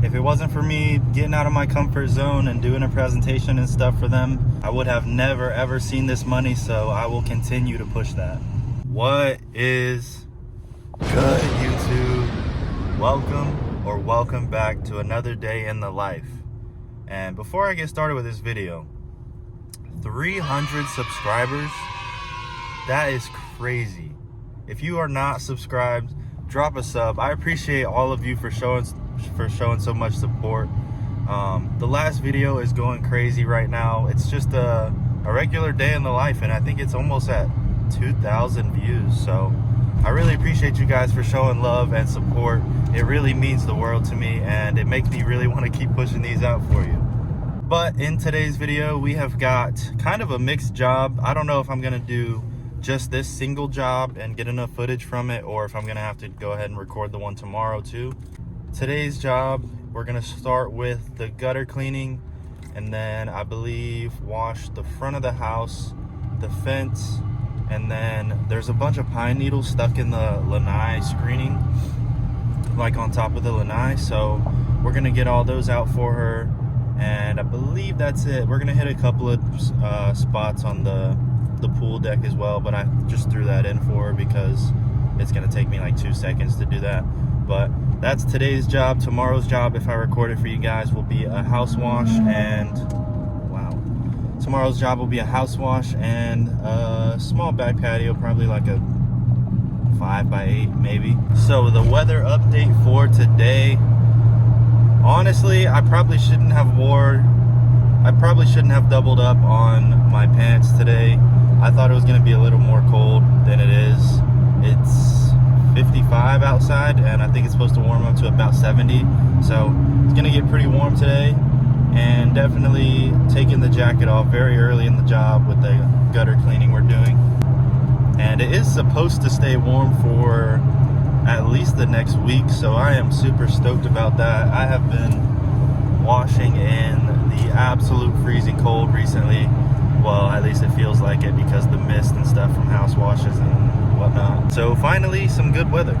If it wasn't for me getting out of my comfort zone and doing a presentation and stuff for them, I would have never ever seen this money, so I will continue to push that. What is good, YouTube? Welcome back to another day in the life. And before I get started with this video, 300 subscribers, that is crazy. If you are not subscribed, drop a sub. I appreciate all of you for showing so much support. The last video is going crazy right now. It's just a regular day in the life, and I think it's almost at 2,000 views. So I really appreciate you guys for showing love and support. It really means the world to me, and it makes me really want to keep pushing these out for you. But in today's video, we have got kind of a mixed job. I don't know if I'm gonna do just this single job and get enough footage from it, or if I'm gonna have to go ahead and record the one tomorrow too. Today's job, we're gonna start with the gutter cleaning, and then I believe wash the front of the house, the fence, and then there's a bunch of pine needles stuck in the lanai screening, like on top of the lanai. So we're gonna get all those out for her, and I believe that's it. We're gonna hit a couple of spots on the pool deck as well, but I just threw that in for her because it's gonna take me like 2 seconds to do that. But that's today's job. Tomorrow's job, if I record it for you guys, will be a house wash, and wow. Tomorrow's job will be a house wash and a small back patio, probably like a 5x8 maybe. So the weather update for today, honestly, I probably shouldn't have doubled up on my pants today. I thought it was gonna be a little more cold than it is. It's 55 outside, and I think it's supposed to warm up to about 70. So it's gonna get pretty warm today, and definitely taking the jacket off very early in the job with the gutter cleaning we're doing. And it is supposed to stay warm for at least the next week, so I am super stoked about that. I have been washing in the absolute freezing cold recently. Well, at least it feels like it because the mist and stuff from house washes and whatnot. So finally, some good weather.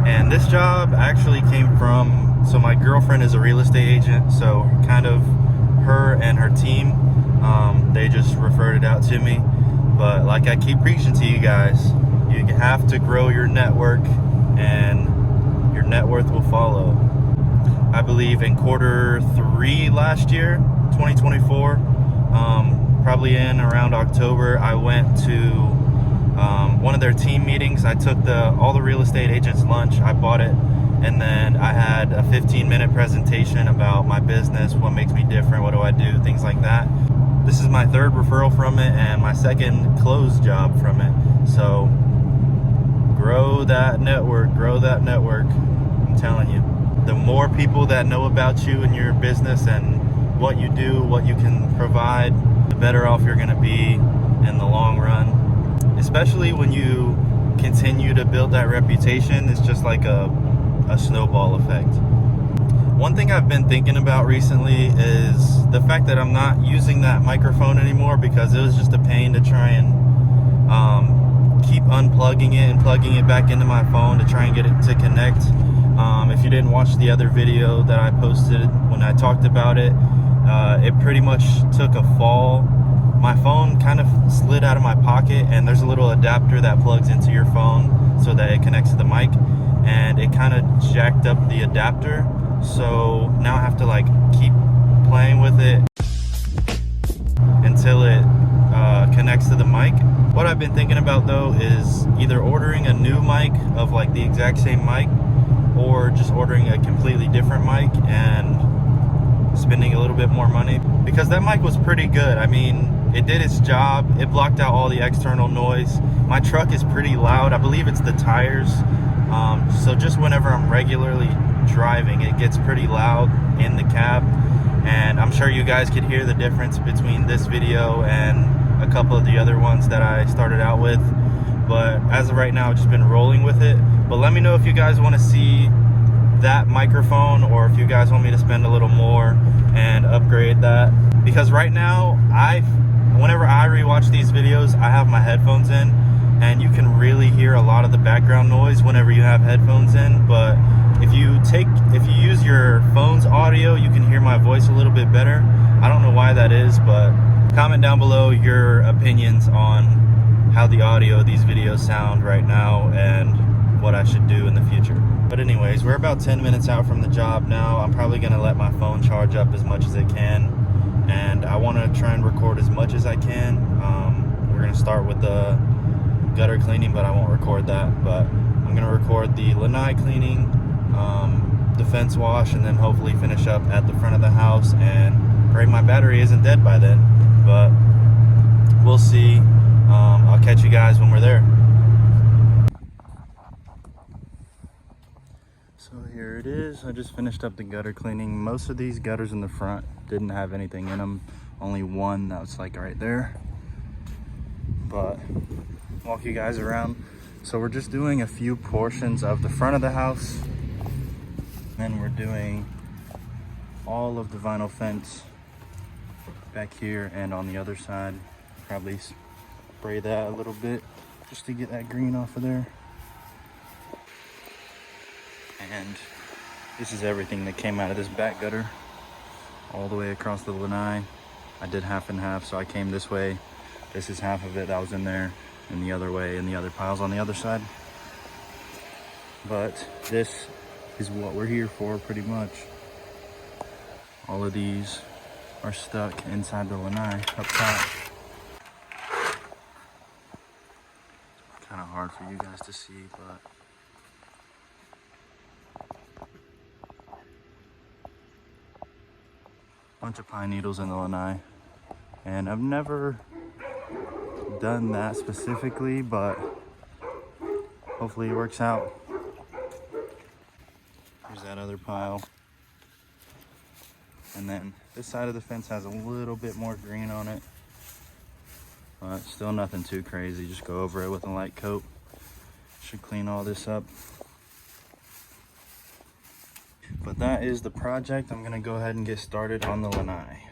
And this job actually came from, so my girlfriend is a real estate agent, so kind of her and her team, they just referred it out to me. But like I keep preaching to you guys, you have to grow your network and your net worth will follow. I believe in Q3 last year, 2024, probably in around October, I went to one of their team meetings. I took all the real estate agents lunch, I bought it, and then I had a 15-minute presentation about my business, what makes me different, what do I do, things like that. This is my third referral from it and my second closed job from it. So grow that network, I'm telling you. The more people that know about you and your business and what you do, what you can provide, the better off you're gonna be in the long run. Especially when you continue to build that reputation, it's just like a snowball effect. One thing I've been thinking about recently is the fact that I'm not using that microphone anymore because it was just a pain to try and keep unplugging it and plugging it back into my phone to try and get it to connect. If you didn't watch the other video that I posted when I talked about it, it pretty much took a fall. My phone kind of slid out of my pocket, and there's a little adapter that plugs into your phone so that it connects to the mic, and it kind of jacked up the adapter. So now I have to like keep playing with it until it connects to the mic. What I've been thinking about though is either ordering a new mic of like the exact same mic, or just ordering a completely different mic and spending a little bit more money, because that mic was pretty good. I mean, it did its job. It blocked out all the external noise. My truck is pretty loud. I believe it's the tires. So just whenever I'm regularly driving, it gets pretty loud in the cab, and I'm sure you guys could hear the difference between this video and a couple of the other ones that I started out with. But as of right now, I've just been rolling with it. But let me know if you guys want to see that microphone, or if you guys want me to spend a little more and upgrade that. Because right now, whenever I rewatch these videos, I have my headphones in, and you can really hear a lot of the background noise whenever you have headphones in. But if you use your phone's audio, you can hear my voice a little bit better. I don't know why that is, but comment down below your opinions on how the audio of these videos sound right now and what I should do in the future. But anyways, we're about 10 minutes out from the job now. I'm probably gonna let my phone charge up as much as it can, and I want to try and record as much as I can. We're gonna start with the gutter cleaning, but I won't record that. But I'm gonna record the lanai cleaning, the fence wash, and then hopefully finish up at the front of the house and pray my battery isn't dead by then. But we'll see. I'll catch you guys when we're there. So here it is. I just finished up the gutter cleaning. Most of these gutters in the front didn't have anything in them. Only one that was like right there. But walk you guys around. So we're just doing a few portions of the front of the house. Then we're doing all of the vinyl fence back here and on the other side. Probably spray that a little bit just to get that green off of there. And this is everything that came out of this back gutter all the way across the lanai. I did half and half, so I came this way. This is half of it that was in there, and the other way, and the other piles on the other side. But this is what we're here for, pretty much. All of these are stuck inside the lanai up top. Kind of hard for you guys to see, but bunch of pine needles in the lanai. And I've never done that specifically, but hopefully it works out. Here's that other pile. And then this side of the fence has a little bit more green on it, but still nothing too crazy. Just go over it with a light coat. Should clean all this up. But that is the project. I'm gonna go ahead and get started on the lanai.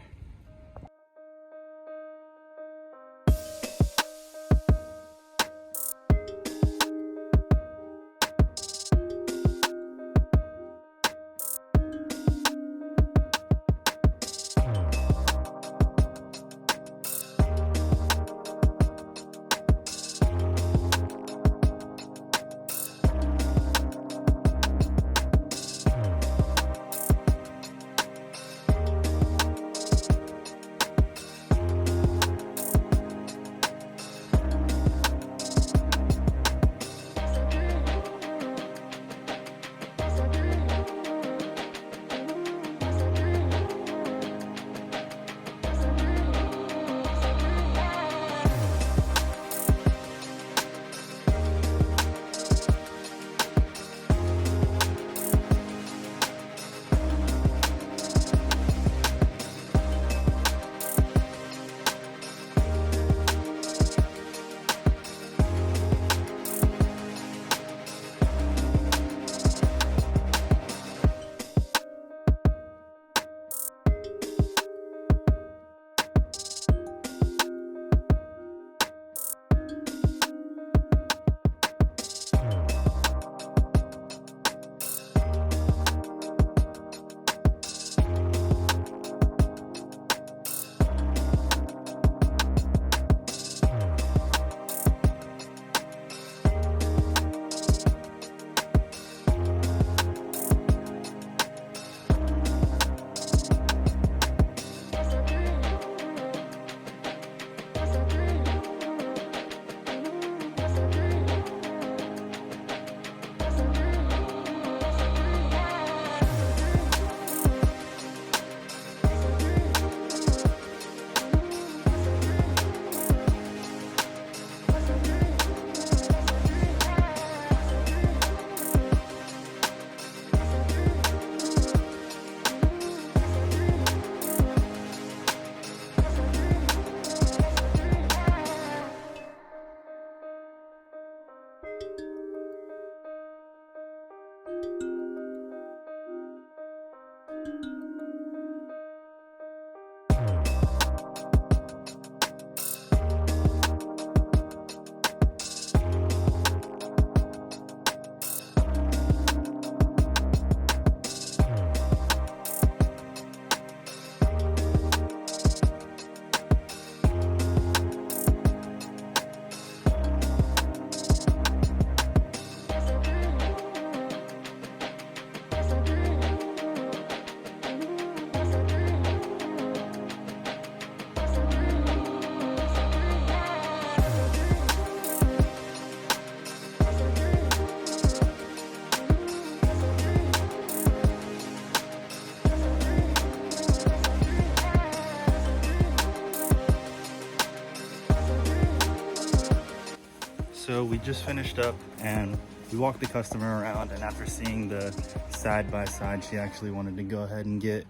just finished up and we walked the customer around, and after seeing the side by side, she actually wanted to go ahead and get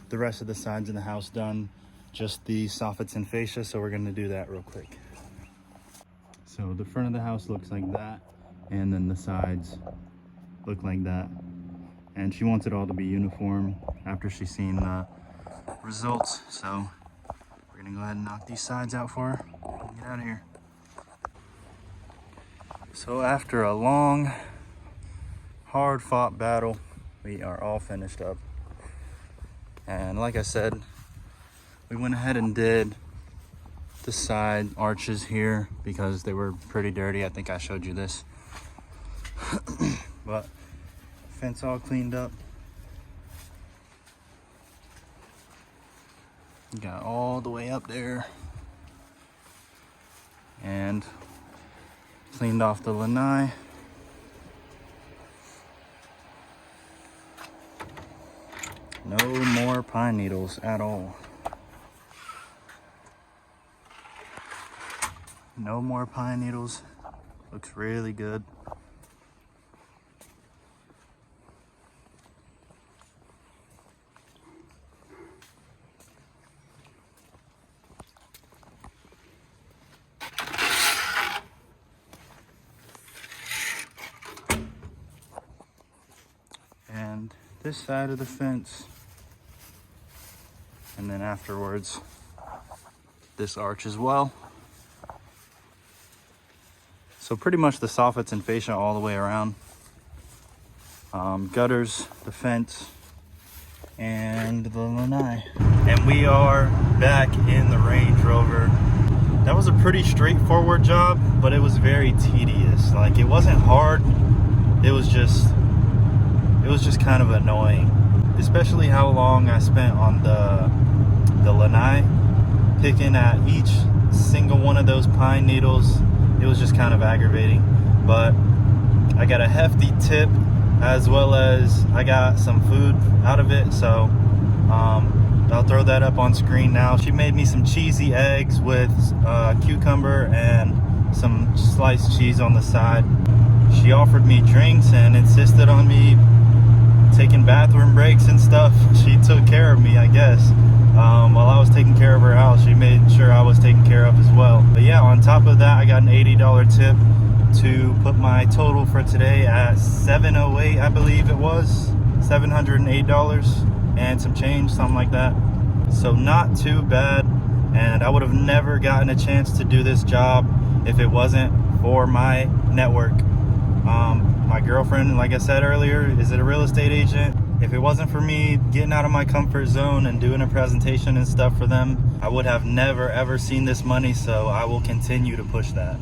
the rest of the sides of the house done, just the soffits and fascia. So we're going to do that real quick. So the front of the house looks like that, and then the sides look like that. And she wants it all to be uniform after she's seen the results. So we're gonna go ahead and knock these sides out for her and get out of here. So after a long, hard fought battle, we are all finished up. And like I said, we went ahead and did the side arches here because they were pretty dirty. I think I showed you this. But fence all cleaned up. Got all the way up there. And cleaned off the lanai. No more pine needles at all. No more pine needles. Looks really good. And this side of the fence, and then afterwards this arch as well. So pretty much the soffits and fascia all the way around. Gutters, the fence, and the lanai. And we are back in the Range Rover. That was a pretty straightforward job, but it was very tedious. Like, it wasn't hard, it was just kind of annoying. Especially how long I spent on the lanai, picking at each single one of those pine needles. It was just kind of aggravating, but I got a hefty tip as well as I got some food out of it. So I'll throw that up on screen now. She made me some cheesy eggs with cucumber and some sliced cheese on the side. She offered me drinks and insisted on me taking bathroom breaks and stuff. She took care of me, I guess. While I was taking care of her house, she made sure I was taken care of as well. But yeah, on top of that, I got an $80 tip to put my total for today at $708, I believe it was. $708 and some change, something like that. So not too bad, and I would have never gotten a chance to do this job if it wasn't for my network. My girlfriend, like I said earlier, is a real estate agent. If it wasn't for me getting out of my comfort zone and doing a presentation and stuff for them, I would have never ever seen this money. So I will continue to push that.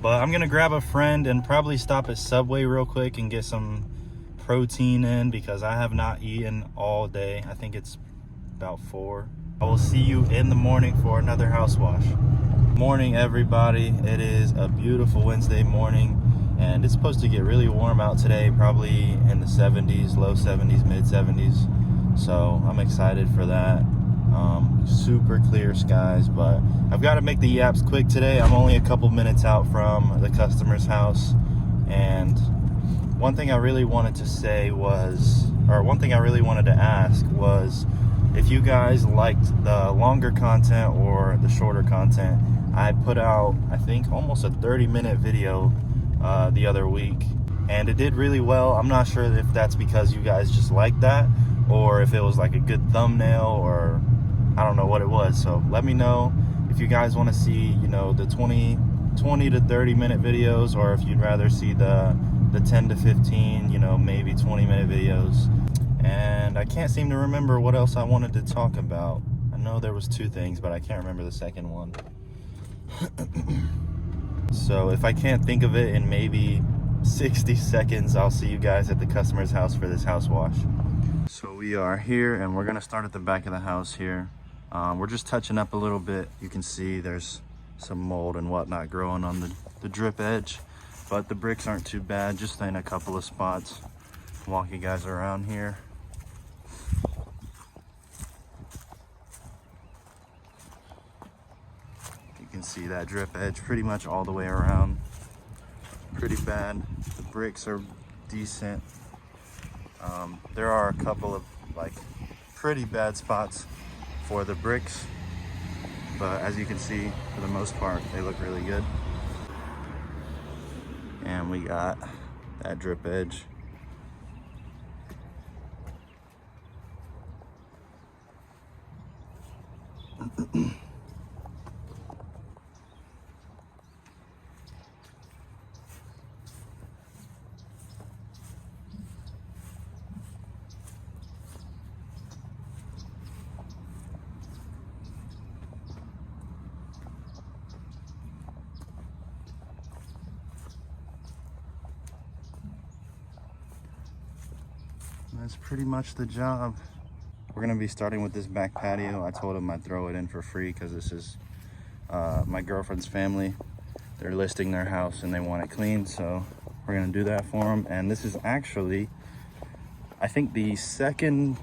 But I'm gonna grab a friend and probably stop at Subway real quick and get some protein in because I have not eaten all day. I think it's about 4. I will see you in the morning for another house wash. Morning, everybody. It is a beautiful Wednesday morning, and it's supposed to get really warm out today, probably in the 70s, low 70s, mid 70s. So I'm excited for that. Super clear skies, but I've got to make the yaps quick today. I'm only a couple minutes out from the customer's house, and one thing I really wanted to say was, or one thing I really wanted to ask was, if you guys liked the longer content or the shorter content. I put out, I think, almost a 30-minute video the other week, and it did really well. I'm not sure if that's because you guys just like that, or if it was like a good thumbnail, or I don't know what it was. So let me know if you guys want to see, you know, the 20 to 30 minute videos, or if you'd rather see the 10 to 15, you know, maybe 20-minute videos. And I can't seem to remember what else I wanted to talk about. I know there was 2 things, but I can't remember the second one. So if I can't think of it in maybe 60 seconds, I'll see you guys at the customer's house for this house wash. So we are here, and we're gonna start at the back of the house here. We're just touching up a little bit. You can see there's some mold and whatnot growing on the drip edge, but the bricks aren't too bad, just in a couple of spots. Walk you guys around here. You can see that drip edge pretty much all the way around. pretty bad. The bricks are decent. There are a couple of like pretty bad spots for the bricks, but as you can see, for the most part, they look really good. And we got that drip edge. That's pretty much the job. We're gonna be starting with this back patio. I told them I'd throw it in for free because this is my girlfriend's family. They're listing their house and they want it clean, so we're gonna do that for them. And this is actually, I think, the second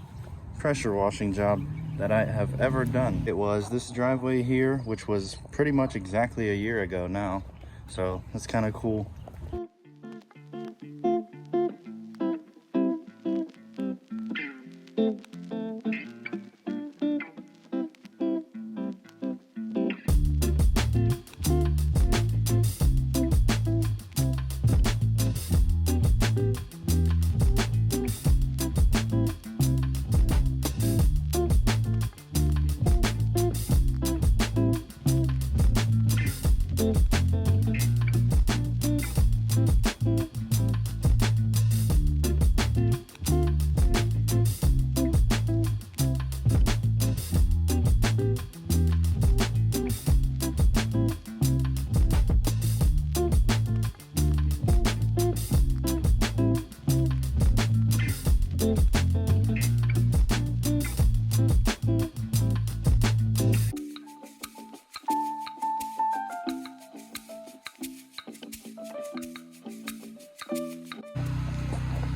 pressure washing job that I have ever done. It was this driveway here, which was pretty much exactly a year ago now. So that's kind of cool.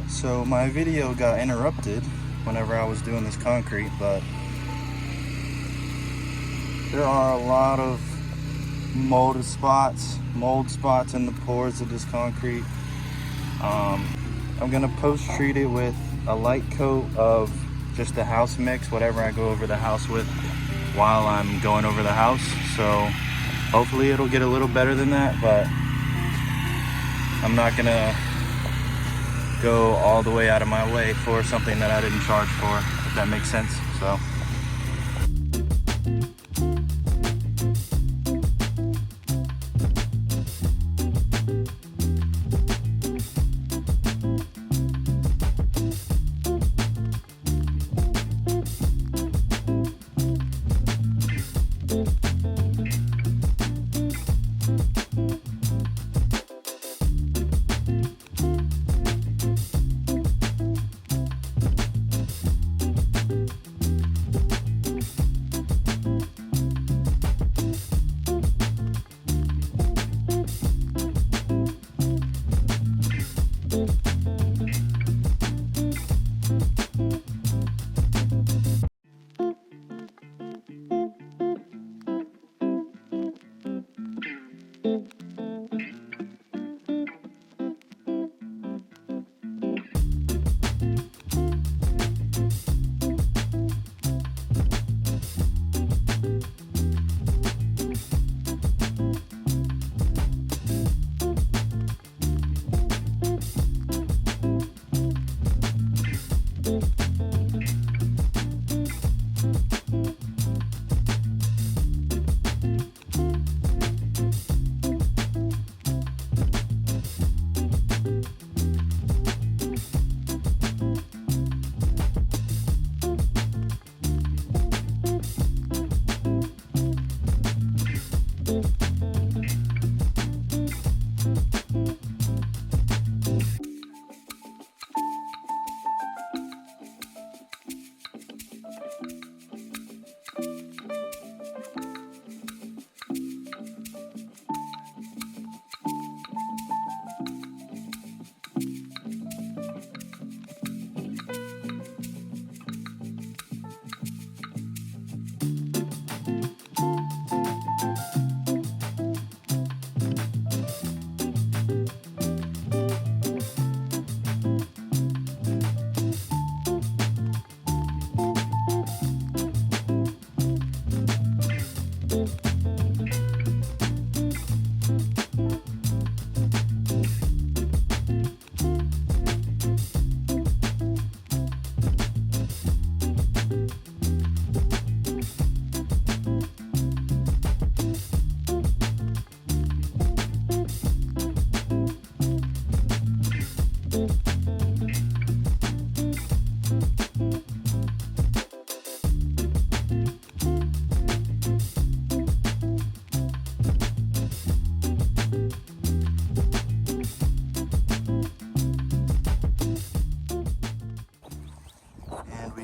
So my video got interrupted whenever I was doing this concrete, but there are a lot of mold spots in the pores of this concrete. I'm gonna post treat it with a light coat of just the house mix, whatever I go over the house with while I'm going over the house. So hopefully it'll get a little better than that, but I'm not gonna go all the way out of my way for something that I didn't charge for, if that makes sense. So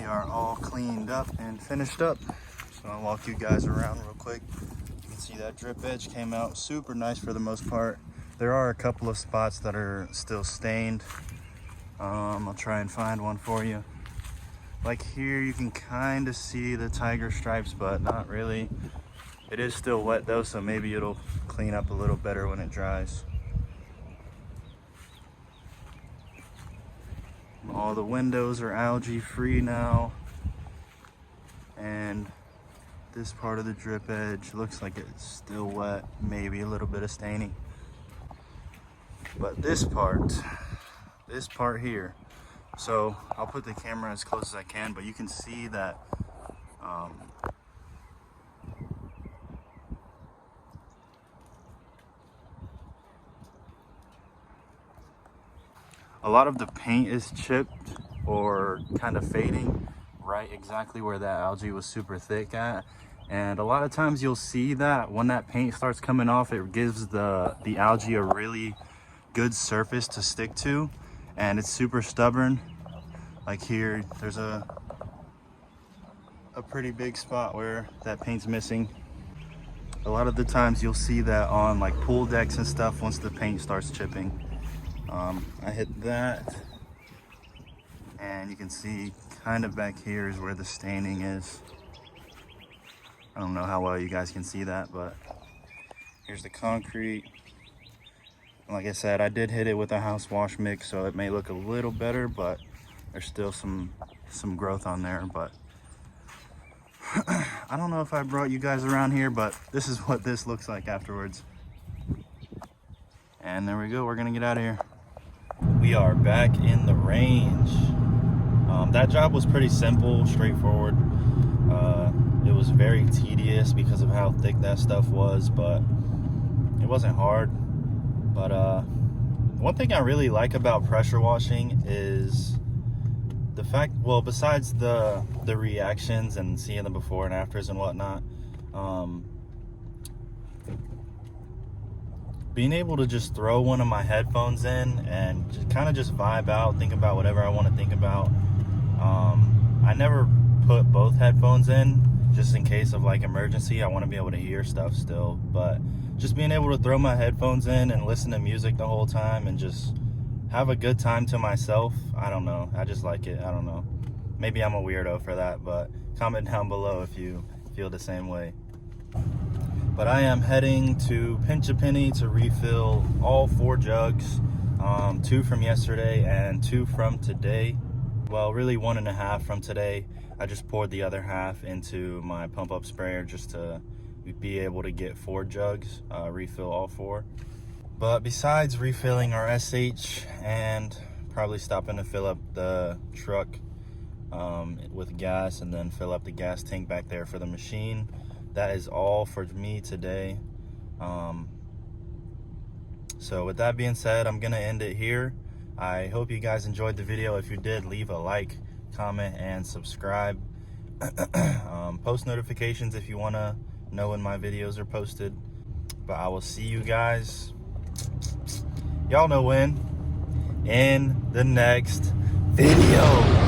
are all cleaned up and finished up. So I'll walk you guys around real quick. You can see that drip edge came out super nice for the most part. There are a couple of spots that are still stained. I'll try and find one for you. Like here, you can kind of see the tiger stripes, but not really. It is still wet though, so maybe it'll clean up a little better when it dries. All the windows are algae free now. And this part of the drip edge looks like it's still wet, maybe a little bit of staining. But this part here, so I'll put the camera as close as I can, but you can see that a lot of the paint is chipped or kind of fading right exactly where that algae was super thick at. And a lot of times you'll see that when that paint starts coming off, it gives the algae a really good surface to stick to, and it's super stubborn. Like here, there's a pretty big spot where that paint's missing. A lot of the times you'll see that on like pool decks and stuff once the paint starts chipping. I hit that, and you can see kind of back here is where the staining is. I don't know how well you guys can see that, but here's the concrete. Like I said, I did hit it with a house wash mix, so it may look a little better, but there's still some growth on there. But I don't know if I brought you guys around here, but this is what this looks like afterwards. And there we go, we're gonna get out of here. We are back in the range. That job was pretty simple, straightforward. It was very tedious because of how thick that stuff was, but it wasn't hard. But one thing I really like about pressure washing is the fact, well, besides the reactions and seeing the before and afters and whatnot, being able to just throw one of my headphones in and just kind of just vibe out, think about whatever I want to think about. I never put both headphones in just in case of like emergency. I want to be able to hear stuff still, but just being able to throw my headphones in and listen to music the whole time and just have a good time to myself, I don't know, I just like it. I don't know, maybe I'm a weirdo for that, but comment down below if you feel the same way. But I am heading to Pinch a Penny to refill all 4 jugs, 2 from yesterday and 2 from today. Well, really 1.5 from today. I just poured the other half into my pump up sprayer just to be able to get 4 jugs, refill all 4. But besides refilling our SH and probably stopping to fill up the truck with gas and then fill up the gas tank back there for the machine, that is all for me today. So with that being said, I'm gonna end it here. I hope you guys enjoyed the video. If you did, leave a like, comment, and subscribe. Post notifications if you want to know when my videos are posted. But I will see you guys, y'all know when, in the next video.